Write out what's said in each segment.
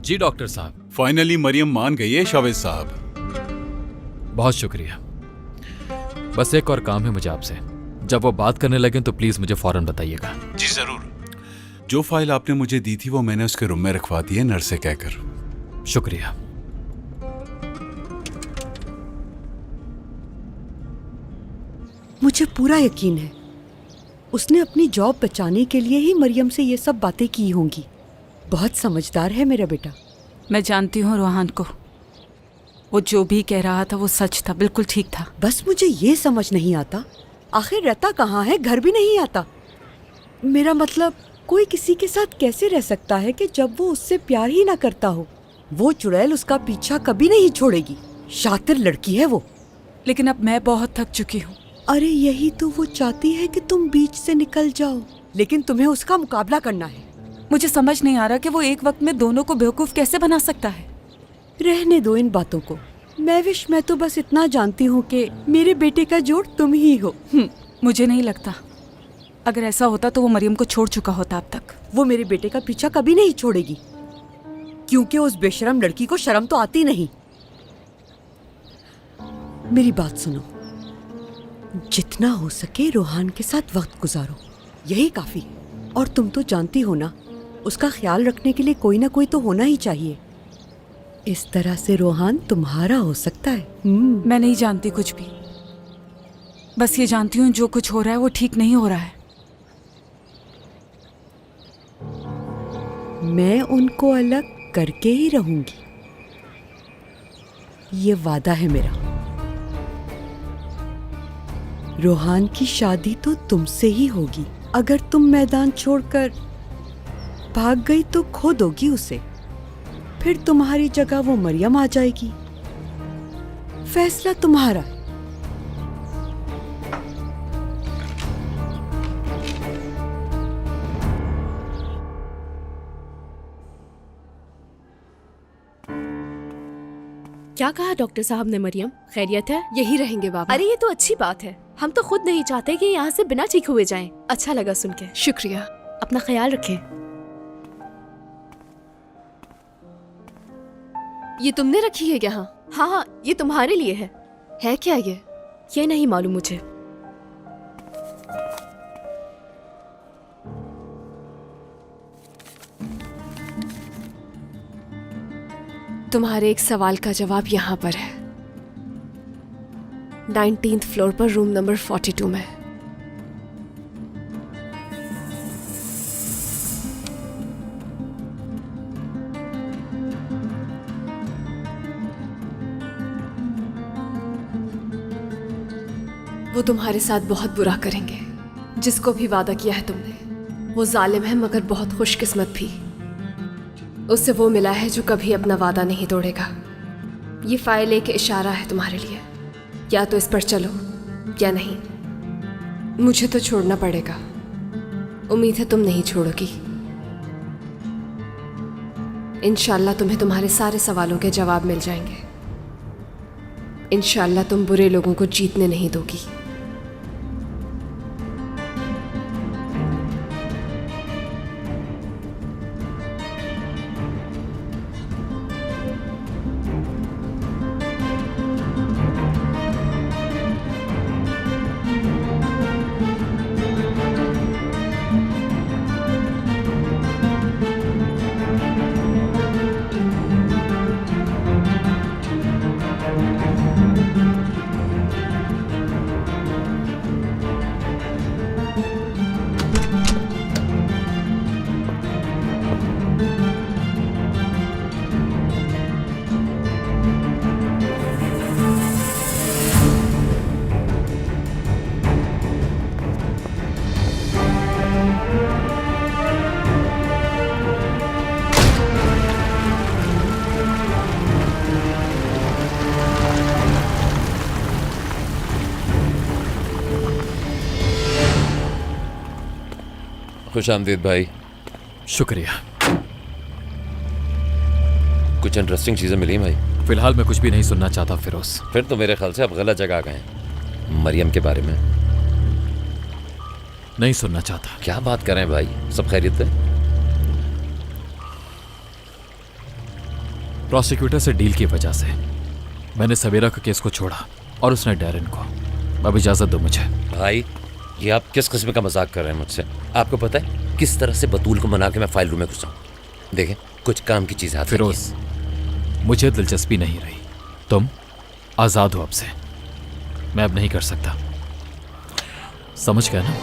जी doctor साहब। Finally Maryam मान गई है शावेद साहब। बहुत शुक्रिया। बस एक और काम है मुझे आपसे। जब वो बात करने लगे तो प्लीज मुझे फौरन बताइएगा। जी जरूर। जो फाइल आपने मुझे दी थी वो मैंने उसके रूम में रखवा दी है, नर्स से कहकर। शुक्रिया। मुझे पूरा यकीन है उसने अपनी जॉब बचाने के लिए ही मरियम से ये सब बातें की होंगी। बहुत समझदार है मेरा बेटा। मैं जानती हूँ रोहान को, वो जो भी कह रहा था वो सच था, बिल्कुल ठीक था। बस मुझे ये समझ नहीं आता आखिर रहता कहाँ है, घर भी नहीं आता। मेरा मतलब कोई किसी के साथ कैसे रह सकता है कि जब वो उससे प्यार ही ना करता हो। वो चुड़ैल उसका पीछा कभी नहीं छोड़ेगी। शातिर लड़की है वो। लेकिन अब मैं बहुत थक चुकी हूँ। अरे यही तो वो चाहती है कि तुम बीच से निकल जाओ, लेकिन तुम्हें उसका मुकाबला करना है। मुझे समझ नहीं आ रहा कि वो एक वक्त में दोनों को बेवकूफ कैसे बना सकता है। रहने दो इन बातों को। मैं तो बस इतना जानती हूँ कि मेरे बेटे का जोड़ तुम ही हो। मुझे नहीं लगता। अगर ऐसा होता तो वो मरियम को छोड़ चुका होता अब तक। वो मेरे बेटे का पीछा कभी नहीं छोड़ेगी, क्योंकि उस बेशरम लड़की को शर्म तो आती नहीं। मेरी बात सुनो, जितना हो सके रोहान के साथ वक्त गुजारो, यही काफी है। और तुम तो जानती हो ना, उसका ख्याल रखने के लिए कोई ना कोई तो होना ही चाहिए। इस तरह से रोहान तुम्हारा हो सकता है। मैं नहीं जानती कुछ भी, बस ये जानती हूँ जो कुछ हो रहा है वो ठीक नहीं हो रहा है। मैं उनको अलग करके ही रहूंगी, ये वादा है मेरा। रोहान की शादी तो तुमसे ही होगी। अगर तुम मैदान छोड़कर भाग गई तो खो दोगी उसे। फिर तुम्हारी जगह वो मरियम आ जाएगी। फैसला तुम्हारा है। क्या कहा डॉक्टर साहब ने? मरियम खैरियत है? यही रहेंगे बाबा। अरे ये तो अच्छी बात है। हम तो खुद नहीं चाहते कि यहाँ से बिना ठीक हुए जाएं। अच्छा लगा सुन के। शुक्रिया। अपना ख्याल रखें। ये तुमने रखी है यहाँ? हाँ हाँ, ये तुम्हारे लिए है। है क्या ये? ये नहीं मालूम मुझे। तुम्हारे एक सवाल का जवाब यहाँ पर है। 19th फ्लोर पर रूम नंबर 42 में। वो तुम्हारे साथ बहुत बुरा करेंगे, जिसको भी वादा किया है तुमने। वो जालिम है मगर बहुत खुशकिस्मत भी। उससे वो मिला है जो कभी अपना वादा नहीं तोड़ेगा। ये फाइल एक इशारा है तुम्हारे लिए, या तो इस पर चलो या नहीं। मुझे तो छोड़ना पड़ेगा। उम्मीद है तुम नहीं छोड़ोगी। इंशाल्लाह तुम्हें तुम्हारे सारे सवालों के जवाब मिल जाएंगे। इंशाल्लाह तुम बुरे लोगों को जीतने नहीं दोगी। खुश आमदीद भाई। शुक्रिया। कुछ इंटरेस्टिंग चीज़ें मिली भाई? फिलहाल मैं कुछ भी नहीं सुनना चाहता फिरोज। फिर तो मेरे ख्याल से आप गलत जगह आ गए हैं। मरियम के बारे में नहीं सुनना चाहता। क्या बात कर रहे हैं भाई? सब खैरियत है? प्रोसिक्यूटर से डील की वजह से मैंने सवेरा का केस को छोड़ा और उसने डैरेन को। अब इजाजत दो मुझे। भाई, ये आप किस किस्म का मजाक कर रहे हैं मुझसे? आपको पता है किस तरह से बतूल को मना के मैं फाइल रूम में घुसा हूँ? देखें, कुछ काम की चीज़ हाथ में फिरोज, मुझे दिलचस्पी नहीं रही। तुम आज़ाद हो अब से। मैं अब नहीं कर सकता। समझ गया ना?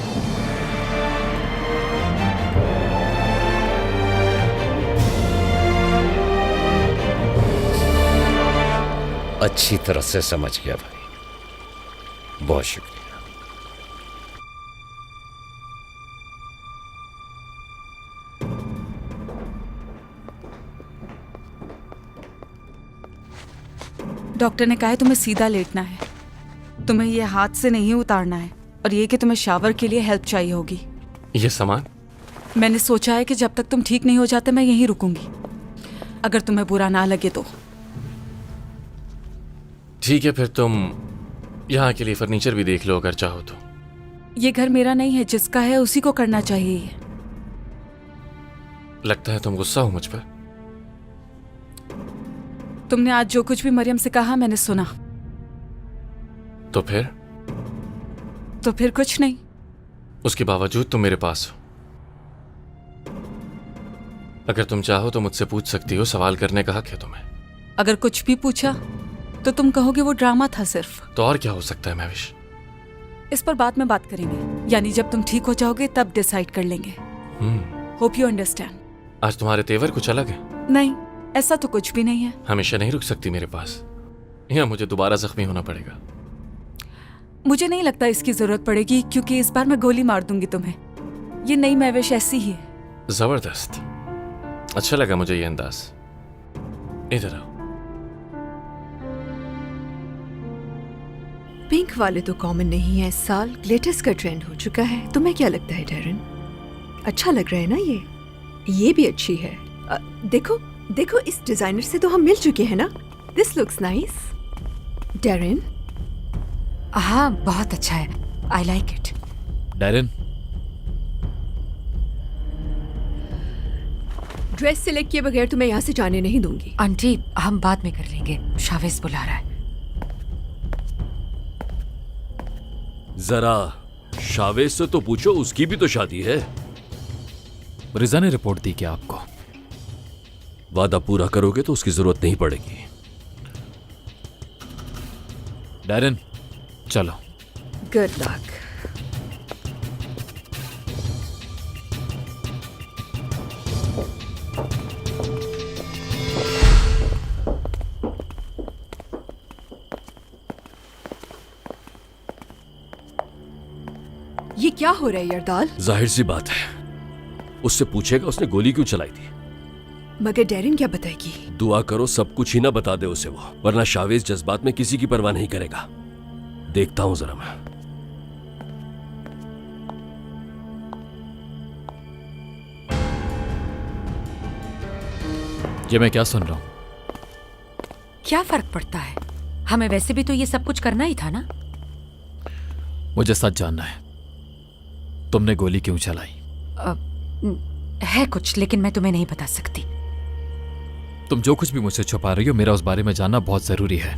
अच्छी तरह से समझ गया भाई, बहुत शुक्रिया। डॉक्टर ने कहा है तुम्हें सीधा लेटना है, तुम्हें ये हाथ से नहीं उतारना है, और ये कि तुम्हें शावर के लिए हेल्प चाहिए होगी। ये सामान मैंने सोचा है कि जब तक तुम ठीक नहीं हो जाते मैं यहीं रुकूंगी, अगर तुम्हें बुरा ना लगे तो। ठीक है, फिर तुम यहाँ के लिए फर्नीचर भी देख लो अगर चाहो तो। ये घर मेरा नहीं है, जिसका है उसी को करना चाहिए ये। लगता है तुम गुस्सा हो मुझ पर। तुमने आज जो कुछ भी मरियम से कहा मैंने सुना। तो फिर कुछ नहीं। उसके बावजूद तुम मेरे पास हो। अगर तुम चाहो तो मुझसे पूछ सकती हो, सवाल करने का हक है तुम्हें। अगर कुछ भी पूछा तो तुम कहोगे वो ड्रामा था सिर्फ। तो और क्या हो सकता है महविश? इस पर बाद में बात करेंगे, यानी जब तुम ठीक हो जाओगे तब डिसाइड कर लेंगे। Hope you understand. आज तुम्हारे तेवर कुछ अलग है। नहीं, ऐसा तो कुछ भी नहीं है। हमेशा नहीं रुक सकती मेरे पास, या मुझे दोबारा जख्मी होना पड़ेगा। मुझे नहीं लगता इसकी जरूरत पड़ेगी, क्योंकि इस बार मैं गोली मार दूंगी तुम्हें। ये नई महविश ऐसी ही है। जबरदस्त, अच्छा लगा मुझे ये अंदाज। इधर आओ। पिंक वाले तो कॉमन नहीं है इस साल, ग्लिटर्स का ट्रेंड हो चुका है। तुम्हें क्या लगता है डैरेन? अच्छा लग रहा है ना ये भी अच्छी है। देखो देखो, इस डिजाइनर से तो हम मिल चुके हैं ना। This looks nice. डैरेन? हाँ, बहुत अच्छा है। I like it. Darren, dress select किए बगैर तुम्हें यहाँ से जाने नहीं दूंगी। आंटी, हम बाद में कर लेंगे, शावेज बुला रहा है। जरा शावेज से तो पूछो, उसकी भी तो शादी है। रिजा ने रिपोर्ट दी क्या आपको? वादा पूरा करोगे तो उसकी जरूरत नहीं पड़ेगी। डैरेन, चलो। Good luck. ये क्या हो रहा है यरदाल? जाहिर सी बात है, उससे पूछेगा उसने गोली क्यों चलाई थी। मगर डैरेन क्या बताएगी? दुआ करो सब कुछ ही ना बता दे उसे वो, वरना शावेज जज्बात में किसी की परवाह नहीं करेगा। देखता हूं जरा मैं। ये मैं क्या सुन रहा हूं? क्या फर्क पड़ता है, हमें वैसे भी तो ये सब कुछ करना ही था ना। मुझे सच जानना है, तुमने गोली क्यों चलाई? है कुछ, लेकिन मैं तुम्हें नहीं बता सकती। तुम जो कुछ भी मुझसे छुपा रही हो, मेरा उस बारे में जानना बहुत जरूरी है।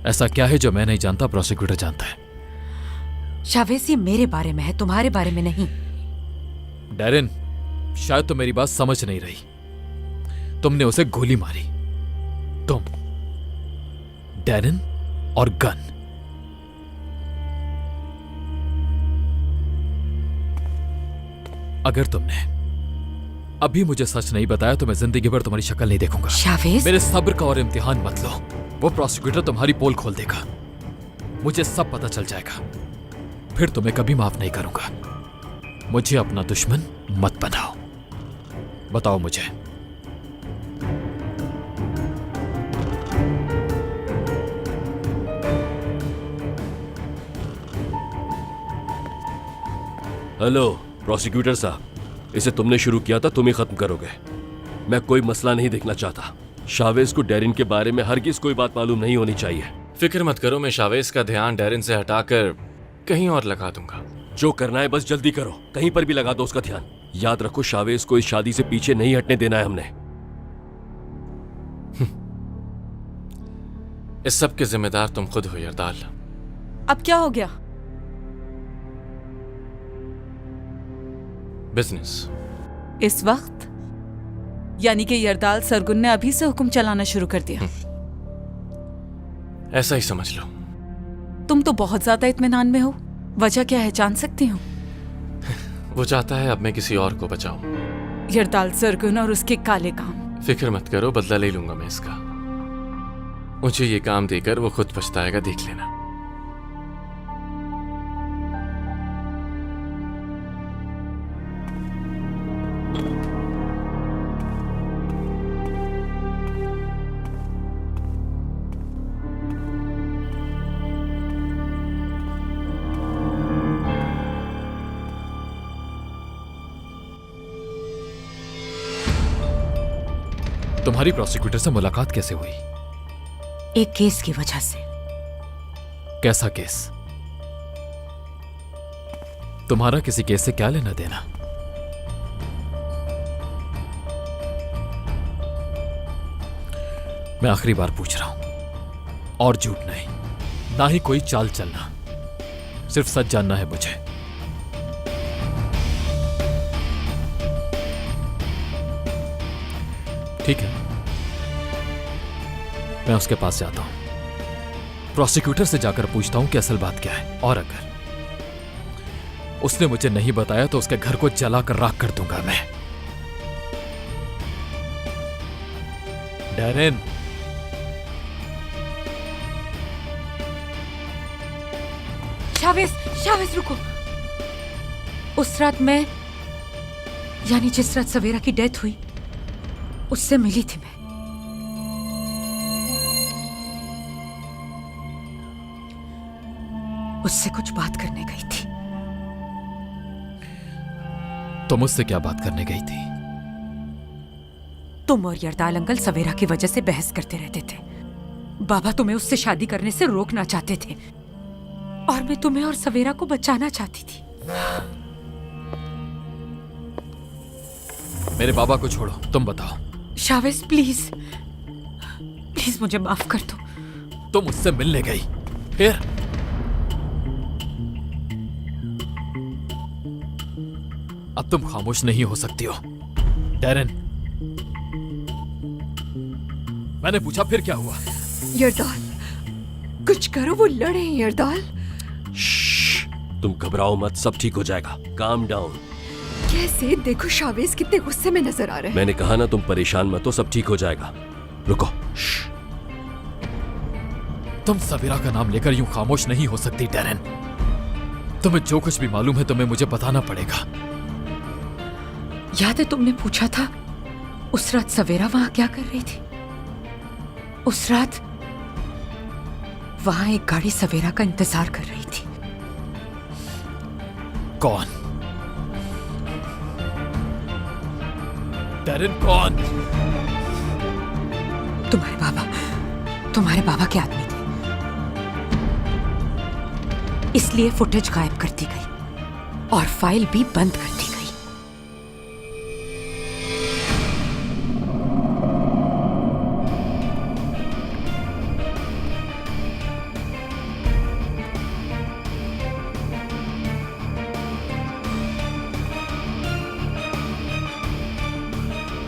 ऐसा क्या है जो मैं नहीं जानता, प्रोसिक्यूटर जानता है? शावेज, ये मेरे बारे में है, तुम्हारे बारे में नहीं। डैरेन, शायद तुम मेरी बात समझ नहीं रही। तुमने उसे गोली मारी, तुम, डैरेन और गन। अगर तुमने अभी मुझे सच नहीं बताया तो मैं जिंदगी भर तुम्हारी शक्ल नहीं देखूंगा। शावेज, मेरे सब्र का और इम्तिहान मत लो। वो प्रोसिक्यूटर तुम्हारी पोल खोल देगा, मुझे सब पता चल जाएगा, फिर तुम्हें कभी माफ नहीं करूंगा। मुझे अपना दुश्मन मत बनाओ। बताओ मुझे। हेलो प्रोसिक्यूटर साहब, इसे तुमने शुरू किया था, तुम ही खत्म करोगे। मैं कोई मसला नहीं देखना चाहता। शावेज को डैरिन के बारे में हरगिज कोई बात मालूम नहीं होनी चाहिए। फिक्र मत करो, मैं शावेज का ध्यान डैरिन से हटाकर कहीं और लगा दूंगा। जो करना है बस जल्दी करो, कहीं पर भी लगा दो उसका ध्यान। याद रखो, शावेज को इस शादी से पीछे नहीं हटने देना है हमने। इस सब के जिम्मेदार तुम खुद हो यरदाल। अब क्या हो गया? बिजनेस। इस वक्त? यानी कि यरदाल सरगुन ने अभी से हुक्म चलाना शुरू कर दिया। ऐसा ही समझ लो। तुम तो बहुत ज्यादा इत्मीनान में हो। वजह क्या है, जान सकती हूँ? वो चाहता है अब मैं किसी और को बचाऊं। यरदाल सरगुन और उसके काले काम। फिक्र मत करो, बदला ले लूंगा मैं इसका। मुझे ये काम देकर वो खुद पछताएगा, देख लेना। तुम्हारी प्रोसिक्यूटर से मुलाकात कैसे हुई? एक केस की वजह से। कैसा केस? तुम्हारा किसी केस से क्या लेना देना? मैं आखिरी बार पूछ रहा हूं, और झूठ नहीं, ना ही कोई चाल चलना, सिर्फ सच जानना है मुझे। ठीक है, मैं उसके पास जाता हूं, प्रोसिक्यूटर से जाकर पूछता हूं कि असल बात क्या है, और अगर उसने मुझे नहीं बताया तो उसके घर को जलाकर राख कर दूंगा मैं। डैरेन, शावेज, शावेज रुको। उस रात मैं, यानी जिस रात सवेरा की डेथ हुई, उससे मिली थी मैं। उससे कुछ बात करने गई थी। तुम मुझसे क्या बात करने गई थी? तुम और यरदाल अंकल सवेरा की वजह से बहस करते रहते थे। बाबा तुम्हें उससे शादी करने से रोकना चाहते थे, और मैं तुम्हें और सवेरा को बचाना चाहती थी। मेरे बाबा को छोड़ो, तुम बताओ। शावेज प्लीज, प्लीज मुझे माफ कर दो। तुम मुझसे मिलने गई, फिर अब तुम खामोश नहीं हो सकती हो। डैरेन, मैंने पूछा फिर क्या हुआ? यरदाल, कुछ करो, वो लड़े हैं यरदाल। तुम घबराओ मत, सब ठीक हो जाएगा। Calm down. कैसे? देखो शावेज कितने गुस्से में नजर आ रहे हैं। मैंने कहा ना, तुम परेशान मत हो, सब ठीक हो जाएगा। रुको। तुम सवेरा का नाम लेकर यूं खामोश नहीं हो सकती डैरेन। तुम्हें जो कुछ भी मालूम है तुम्हें मुझे बताना पड़ेगा। याद है तुमने पूछा था उस रात सवेरा वहां क्या कर रही थी? उस रात वहां एक गाड़ी सवेरा का इंतजार कर रही थी। कौन? डैरेन, कौन? तुम्हारे बाबा के आदमी थे। इसलिए फुटेज गायब कर दी गई और फाइल भी बंद कर दी गई।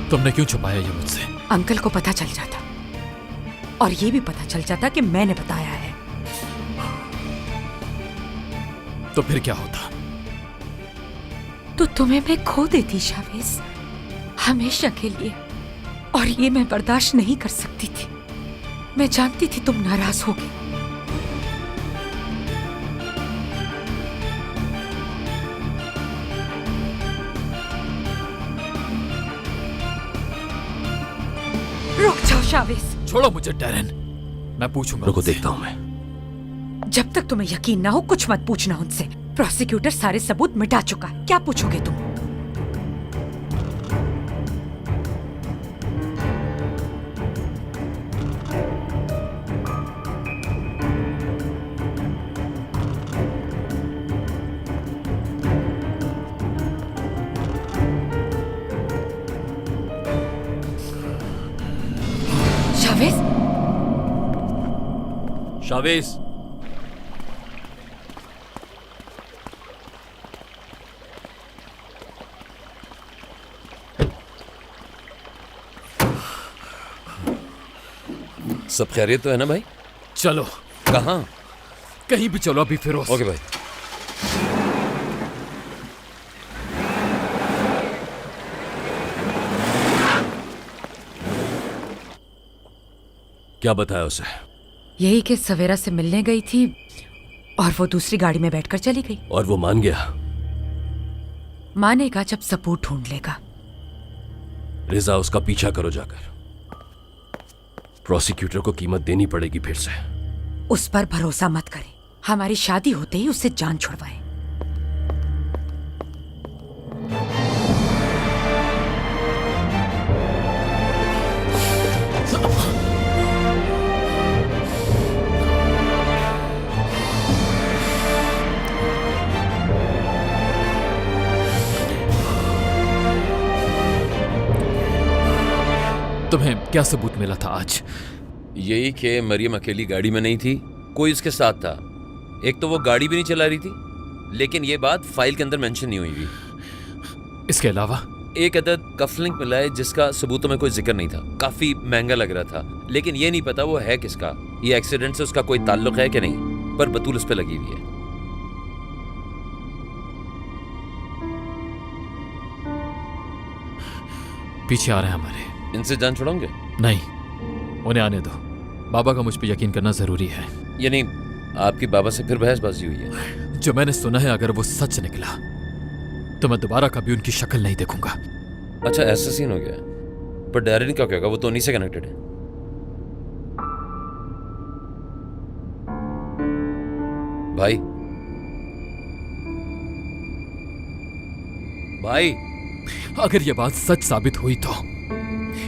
तुमने क्यों छुपाया ये मुझसे? अंकल को पता चल जाता, और ये भी पता चल जाता कि मैंने बताया है। तो फिर क्या होता? तो तुम्हें मैं खो देती शावेज, हमेशा के लिए। और ये मैं बर्दाश्त नहीं कर सकती थी। मैं जानती थी तुम नाराज होगे। रुक जाओ शावेज। छोड़ो मुझे डैरेन, मैं पूछूंगा। रुको, उनसे। देखता हूं मैं। जब तक तुम्हें यकीन ना हो कुछ मत पूछना उनसे। प्रोसिक्यूटर सारे सबूत मिटा चुका है, क्या पूछोगे तुम? शावेज, शावेज, सब खैरियत तो है ना भाई? चलो, कहाँ? कहीं भी चलो अभी फिरोज। ओके भाई। क्या बताया उसे? यही कि सवेरा से मिलने गई थी और वो दूसरी गाड़ी में बैठकर चली गई। और वो मान गया? मानेगा जब सबूत ढूंढ लेगा। रिजा, उसका पीछा करो जाकर। प्रोसिक्यूटर को कीमत देनी पड़ेगी फिर से। उस पर भरोसा मत करें। हमारी शादी होते ही उससे जान छुड़वाएं। तुम्हें क्या सबूत मिला था आज? यही कि मरियम अकेली गाड़ी में नहीं थी, कोई उसके साथ था। एक तो वो गाड़ी भी नहीं चला रही थी, लेकिन ये बात फाइल के अंदर मेंशन नहीं हुई थी। इसके अलावा एक अदद कफलिंक मिला है जिसका सबूतों में कोई जिक्र नहीं था। काफी महंगा लग रहा था, लेकिन ये नहीं पता वो है किसका। ये एक्सीडेंट से उसका कोई ताल्लुक है कि नहीं, पर बतूल उस पर लगी हुई है। पीछे आ रहे हैं हमारे। इनसे जान छुड़ाओगे? नहीं, उन्हें आने दो। बाबा का मुझ पे यकीन करना जरूरी है। यानी आपकी बाबा से फिर बहसबाजी हुई है? जो मैंने सुना है, अगर वो सच निकला तो मैं दोबारा कभी उनकी शक्ल नहीं देखूंगा। अच्छा, ऐसा सीन हो गया। पर डैरिन क्या कहेगा? वो तो उन्हीं से कनेक्टेड है। भाई, भाई, अगर ये बात सच साबित हुई तो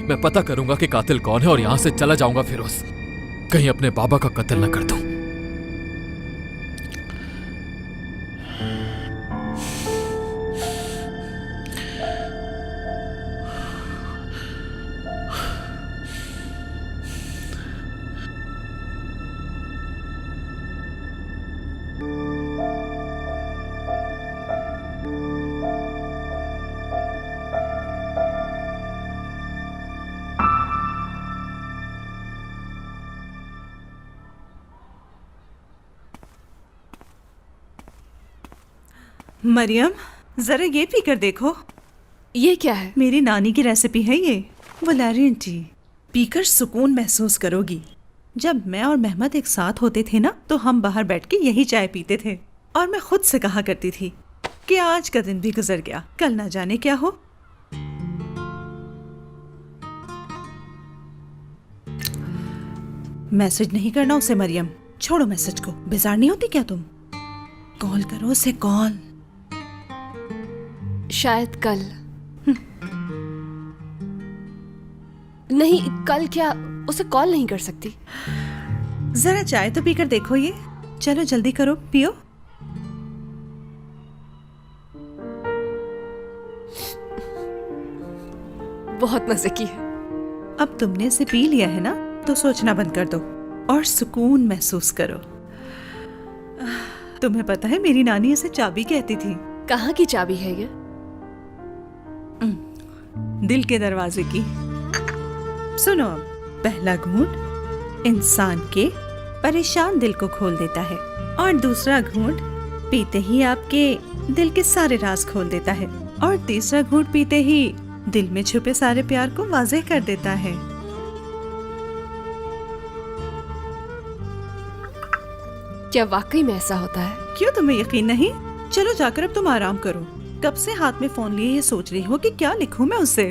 मैं पता करूंगा कि कातिल कौन है और यहां से चला जाऊंगा फिरोज। कहीं अपने बाबा का कत्ल न कर दूं। मरियम, जरा ये पी कर देखो। ये क्या है? मेरी नानी की रेसिपी है ये, वैलेरियन टी। पीकर सुकून महसूस करोगी। जब मैं और मेहमद एक साथ होते थे ना, तो हम बाहर बैठ के यही चाय पीते थे और मैं खुद से कहा करती थी कि आज का दिन भी गुजर गया, कल ना जाने क्या हो। मैसेज नहीं करना उसे मरियम, छोड़ो मैसेज को। बेजार नहीं होती क्या तुम? कॉल करो उसे, कॉल। शायद कल। नहीं, कल क्या? उसे कॉल नहीं कर सकती। जरा चाय तो पीकर देखो ये। चलो जल्दी करो, पियो। बहुत मजे की है। अब तुमने इसे पी लिया है ना, तो सोचना बंद कर दो और सुकून महसूस करो। तुम्हें पता है, मेरी नानी इसे चाबी कहती थी। कहाँ की चाबी है ये? दिल के दरवाजे की। सुनो, अब पहला घूंट इंसान के परेशान दिल को खोल देता है और दूसरा घूंट पीते ही आपके दिल के सारे राज खोल देता है और तीसरा घूंट पीते ही दिल में छुपे सारे प्यार को वाज़ेह कर देता है। क्या वाकई में ऐसा होता है? क्यों, तुम्हें यकीन नहीं? चलो जाकर अब तुम आराम करो। कब से हाथ में फोन लिए ये सोच रही हो कि क्या लिखूं मैं उसे।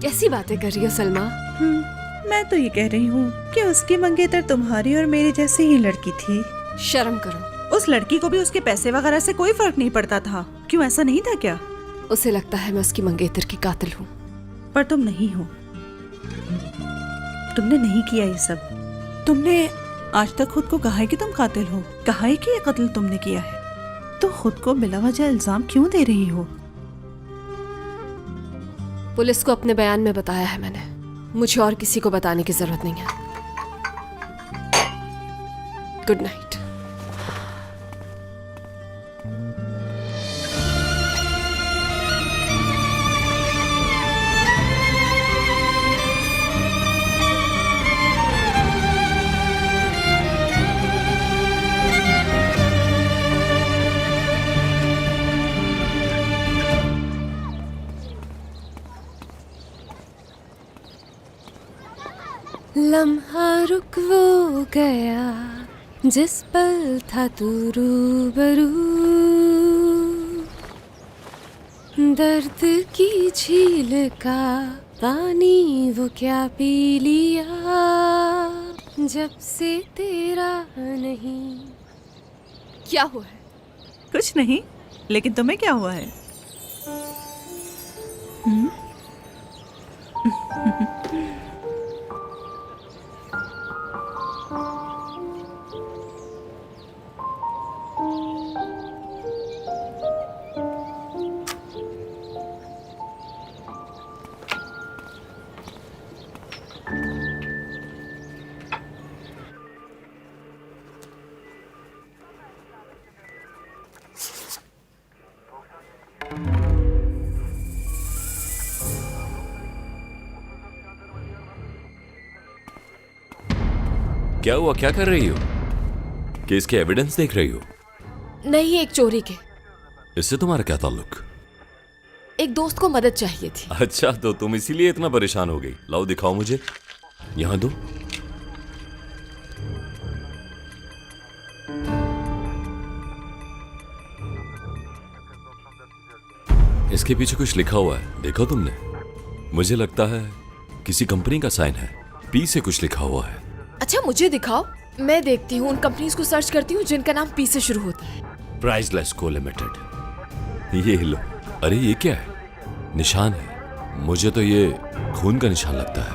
कैसी बातें कर रही हो सलमा? मैं तो ये कह रही हूँ कि उसकी मंगेतर तुम्हारी और मेरी जैसी ही लड़की थी। शर्म करो। उस लड़की को भी उसके पैसे वगैरह से कोई फर्क नहीं पड़ता था। क्यों, ऐसा नहीं था क्या? उसे लगता है मैं उसकी मंगेतर की कातिल हूँ। पर तुम नहीं हो। तुमने नहीं किया ये सब। तुमने आज तक खुद को कहा है कि तुम कातिल हो, कहा है कि ये कत्ल तुमने किया है, तो खुद को बिला वजह इल्जाम क्यों दे रही हो? पुलिस को अपने बयान में बताया है मैंने। मुझे और किसी को बताने की जरूरत नहीं है। Good night. लम्हा रुक वो गया जिस पल था तू रूबरू, दर्द की झील का पानी वो क्या पी लिया जब से तेरा नहीं। क्या हुआ है? कुछ नहीं, लेकिन तुम्हें क्या हुआ है? क्या हुआ? क्या कर रही हो? केस के एविडेंस देख रही हो? नहीं, एक चोरी के। इससे तुम्हारा क्या ताल्लुक? एक दोस्त को मदद चाहिए थी। अच्छा, तो तुम इसीलिए इतना परेशान हो गई। लाओ दिखाओ मुझे, यहां दो। इसके पीछे कुछ लिखा हुआ है, देखो तुमने? मुझे लगता है किसी कंपनी का साइन है। पी से कुछ लिखा हुआ है। अच्छा, मुझे दिखाओ, मैं देखती हूँ। उन कंपनीज को सर्च करती हूँ जिनका नाम पी से शुरू होता है। प्राइसलेस को लिमिटेड। ये लो। अरे ये क्या है? निशान है। मुझे तो ये खून का निशान लगता है।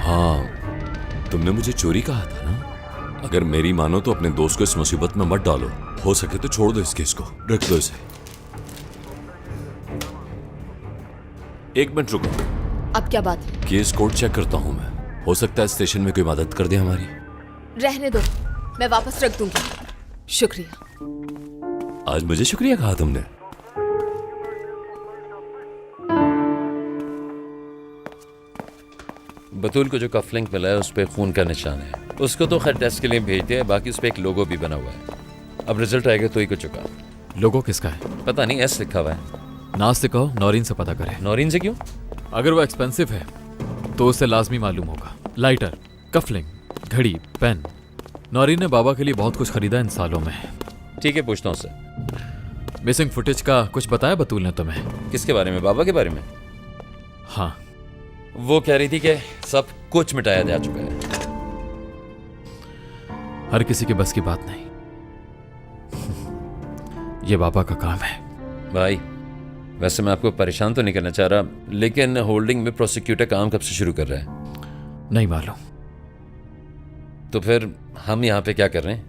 हाँ, तुमने मुझे चोरी कहा था ना? अगर मेरी मानो तो अपने दोस्त को इस मुसीबत में मत डालो। हो सके तो छोड़ दो इस केस को, रख दो इसे। एक मिनट रुको। अब क्या बात है? केस कोड चेक करता हूं मैं। हो सकता है स्टेशन में कोई मदद कर दे हमारी। रहने दो, मैं वापस रख दूंगी। शुक्रिया। आज मुझे शुक्रिया कहा तुमने? बतूल को जो कफलिंक मिला है उस पे खून का निशान है। उसको तो खैर टेस्ट के लिए भेज दिया है, बाकी उस पे एक लोगो भी बना हुआ है। अब रिजल्ट आएगा तो ही कुछ होगा। लोगो किसका है? पता नहीं, एस लिखा हुआ है। नाज से कहो नौरीन से पता करे। नौरीन से क्यों? अगर वो एक्सपेंसिव है तो उसे लाजमी मालूम होगा। लाइटर, कफलिंग, घड़ी, पेन। नौरीन ने बाबा के लिए बहुत कुछ खरीदा इन सालों में। ठीक है, पूछता हूँ उससे। मिसिंग फुटेज का कुछ बताया बतूल ने तुम्हें? किसके बारे में? बाबा के बारे में? हाँ, वो कह रही थी कि सब कुछ मिटाया जा चुका है। हर किसी के बस की बात नहीं। ये बाबा का काम है। भाई, वैसे मैं आपको परेशान तो नहीं करना चाह रहा, लेकिन होल्डिंग में प्रोसिक्यूटर काम कब से शुरू कर रहा है? नहीं मालूम। तो फिर हम यहाँ पे क्या कर रहे हैं?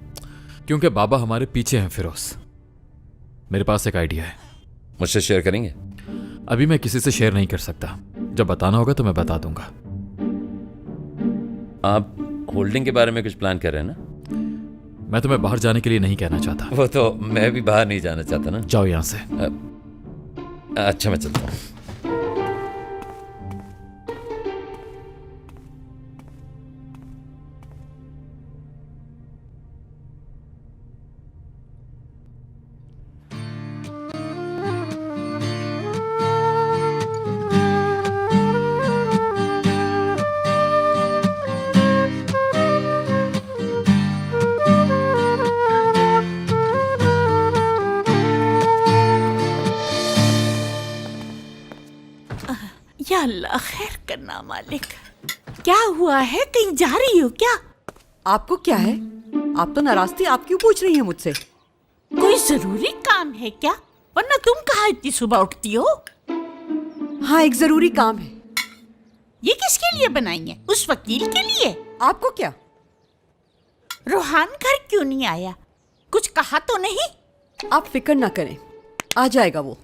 क्योंकि बाबा हमारे पीछे हैं फिरोज। मेरे पास एक आइडिया है। मुझसे शेयर करेंगे? अभी मैं किसी से शेयर नहीं कर सकता। जब बताना होगा तो मैं बता दूंगा। आप होल्डिंग के बारे में कुछ प्लान कर रहे हैं ना? मैं तुम्हें बाहर जाने के लिए नहीं कहना चाहता। वो तो मैं भी बाहर नहीं जाना चाहता ना। जाओ यहां से। अच्छा, मैं चलता हूँ। या अल्लाह खैर करना मालिक। क्या हुआ है? कहीं जा रही हो क्या? आपको क्या है? आप तो नाराज थी, आप क्यों पूछ रही हैं मुझसे? कोई जरूरी काम है क्या? वरना तुम कहाँ इतनी सुबह उठती हो? हाँ, एक जरूरी काम है। ये किसके लिए बनाई है? उस वकील के लिए? आपको क्या? रोहान घर क्यों नहीं आया? कुछ कहा तो नहीं? आप फिक्र ना करें, आ जाएगा वो।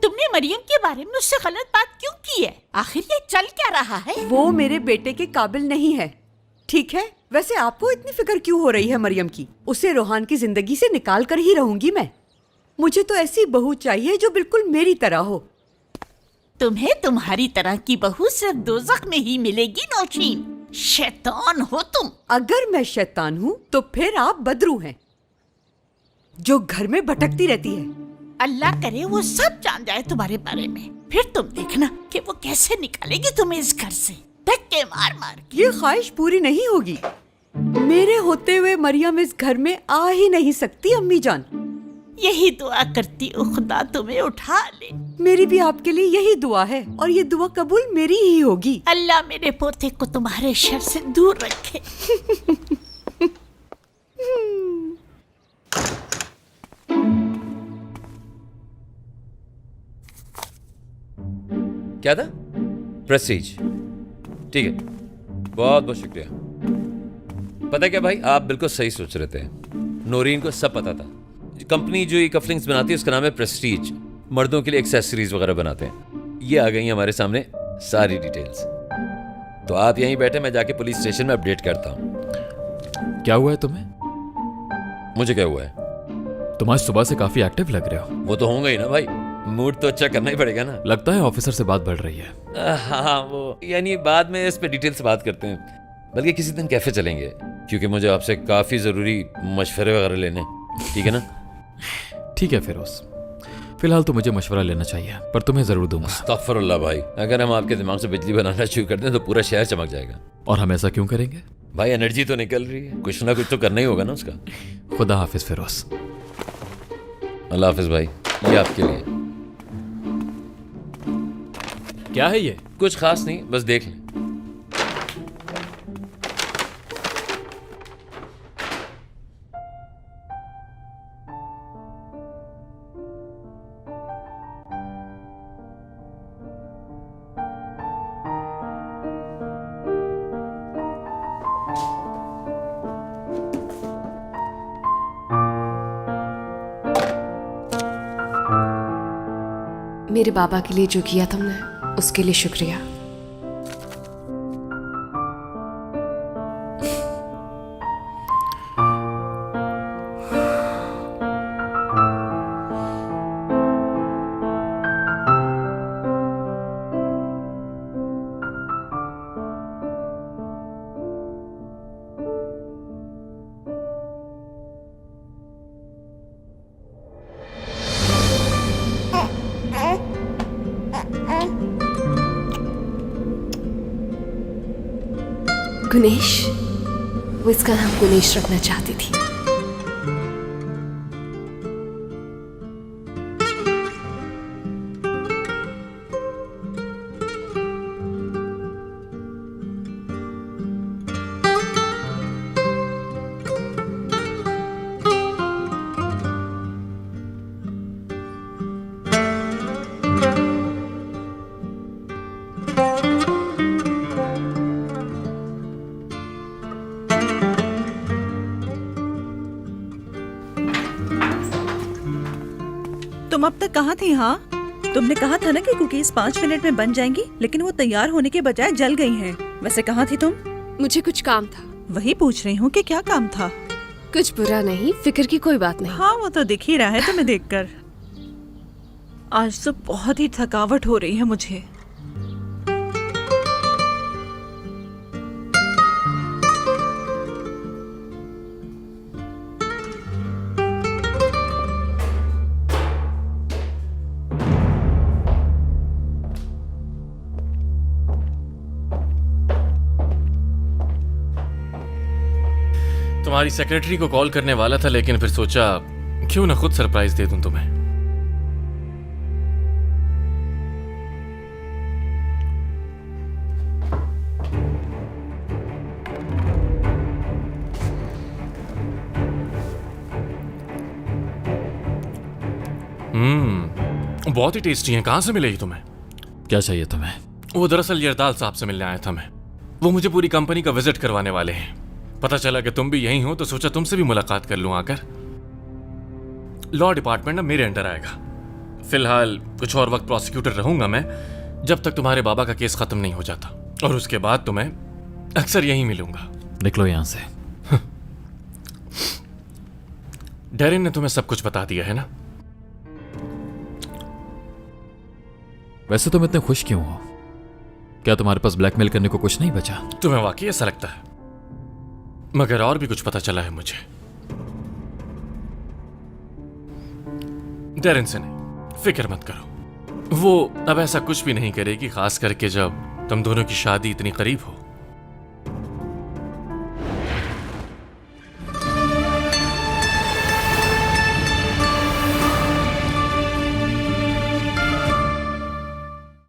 तुमने मरियम के बारे में उससे गलत बात क्यों की है? आखिर ये चल क्या रहा है? वो मेरे बेटे के काबिल नहीं है। ठीक है, वैसे आपको इतनी फिक्र क्यों हो रही है मरियम की? उसे रोहान की जिंदगी से निकाल कर ही रहूंगी मैं। मुझे तो ऐसी बहू चाहिए जो बिल्कुल मेरी तरह हो। तुम्हें तुम्हारी तरह की बहू सिर्फ दोज़ख में ही मिलेगी नौशीन। शैतान हो तुम। अगर मैं शैतान हूँ तो फिर आप बदरू हैं, जो घर में भटकती रहती है। अल्लाह करे वो सब जान जाए तुम्हारे बारे में, फिर तुम देखना कि वो कैसे निकालेगी तुम्हें इस घर से, धक्के मार मार के। ये ख्वाहिश पूरी नहीं होगी। मेरे होते हुए मरियम इस घर में आ ही नहीं सकती। अम्मी जान, यही दुआ करती हूँ खुदा तुम्हें उठा ले। मेरी भी आपके लिए यही दुआ है, और ये दुआ कबूल मेरी ही होगी। अल्लाह मेरे पोते को तुम्हारे शर से दूर रखे। क्या था? प्रेस्टीज। ठीक है, बहुत बहुत शुक्रिया। पता है क्या भाई, आप बिल्कुल सही सोच रहे थे। नौरीन को सब पता था। कंपनी जो ये कफलिंग्स बनाती है उसका नाम है प्रेस्टीज। मर्दों के लिए एक्सेसरीज वगैरह बनाते हैं। ये आ गई हमारे सामने सारी डिटेल्स। तो आप यहीं बैठे, मैं जाके पुलिस स्टेशन में अपडेट करता हूँ। क्या हुआ है तुम्हें? मुझे क्या हुआ है? तुम आज सुबह से काफी एक्टिव लग रहे हो। वो तो होंगे ही ना भाई, मूड तो अच्छा करना ही पड़ेगा ना। लगता है ऑफिसर से बात बढ़ रही है। हाँ, वो यानी बाद में इस पे डिटेल से बात करते हैं। बल्कि किसी दिन कैफे चलेंगे, क्योंकि मुझे आपसे काफी जरूरी मशवरे वगैरह लेने। ठीक है ना? ठीक है फिरोज, फिलहाल तो मुझे मशवरा लेना चाहिए, पर तुम्हें जरूर दूंगा। अस्तगफिरुल्लाह भाई, अगर हम आपके दिमाग से बिजली बनाना शुरू कर दें तो पूरा शहर चमक जाएगा। और हम ऐसा क्यों करेंगे? भाई एनर्जी तो निकल रही है, कुछ ना कुछ तो करना ही होगा ना उसका। खुदा हाफिज फिरोज। अल्लाह हाफिज भाई, ये आपके लिए। क्या है ये? कुछ खास नहीं, बस देख लें। मेरे बाबा के लिए जो किया तुमने, उसके लिए शुक्रिया। गुनेश, वो इसका नाम गुनेश रखना चाहती थी। तुम अब तक कहाँ थी? हाँ, तुमने कहा था ना कि कुकीज 5 मिनट में बन जाएंगी, लेकिन वो तैयार होने के बजाय जल गई हैं। वैसे कहाँ थी तुम? मुझे कुछ काम था। वही पूछ रही हूँ कि क्या काम था। कुछ बुरा नहीं, फिक्र की कोई बात नहीं। हाँ, वो तो दिख ही रहा है तुम्हें देखकर। आज तो बहुत ही थकावट हो रही है मुझे। तुम्हारी सेक्रेटरी को कॉल करने वाला था, लेकिन फिर सोचा क्यों ना खुद सरप्राइज दे दूं तुम्हें। बहुत ही टेस्टी है। कहाँ से मिलेगी तुम्हें? क्या चाहिए तुम्हें? वो दरअसल यरदाल साहब से मिलने आया था मैं। वो मुझे पूरी कंपनी का विजिट करवाने वाले हैं। पता चला कि तुम भी यहीं हो, तो सोचा तुमसे भी मुलाकात कर लूं आकर। लॉ डिपार्टमेंट ना मेरे अंडर आएगा। फिलहाल कुछ और वक्त प्रोसिक्यूटर रहूंगा मैं, जब तक तुम्हारे बाबा का केस खत्म नहीं हो जाता, और उसके बाद तुम्हें अक्सर यहीं मिलूंगा। निकलो यहां से। डेरिन ने तुम्हें सब कुछ बता दिया है ना? वैसे तुम इतने खुश क्यों हो? क्या तुम्हारे पास ब्लैकमेल करने को कुछ नहीं बचा? तुम्हें वाकई ऐसा लगता है? मगर और भी कुछ पता चला है मुझे। डेरिन से नहीं, फिक्र मत करो। वो अब ऐसा कुछ भी नहीं करेगी, खास करके जब तुम दोनों की शादी इतनी करीब हो।